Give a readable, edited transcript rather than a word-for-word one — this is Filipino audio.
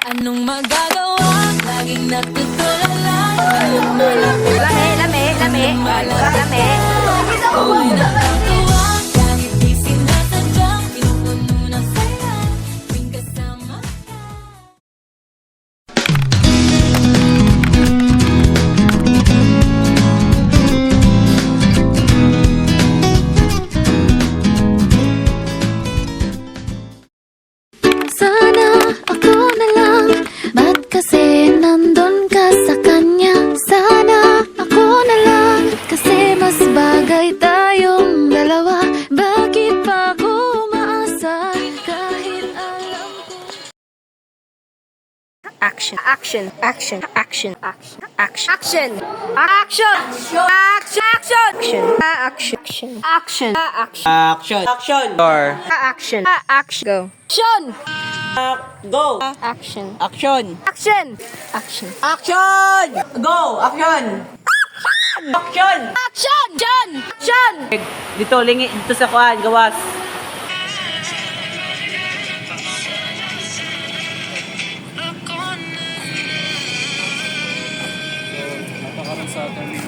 Anong magagawa? Laging natutulala. Ngayon malapit. Lame. Ako'y nakakatuwa. Kahit di sinasadyang pinupuno ng saya. Tuwing kasama ka. Sana ako na lang, ba't kasi nandun ka sa kanya? Sana ako na lang, kasi mas bagay tayong dalawa. Bakit pa ako umaasa kahit alam ko? Action. Action. Action. Action. Action. Action. Action. Action. Action. Action. Action. Action. Action. Or Action. Action. Go. Action. go. Action. Action. Action. Action. Action. Go. Action. Action. Action. Action. Action. Dito lingi dito sa kuan gawas. Napakaroon sa ating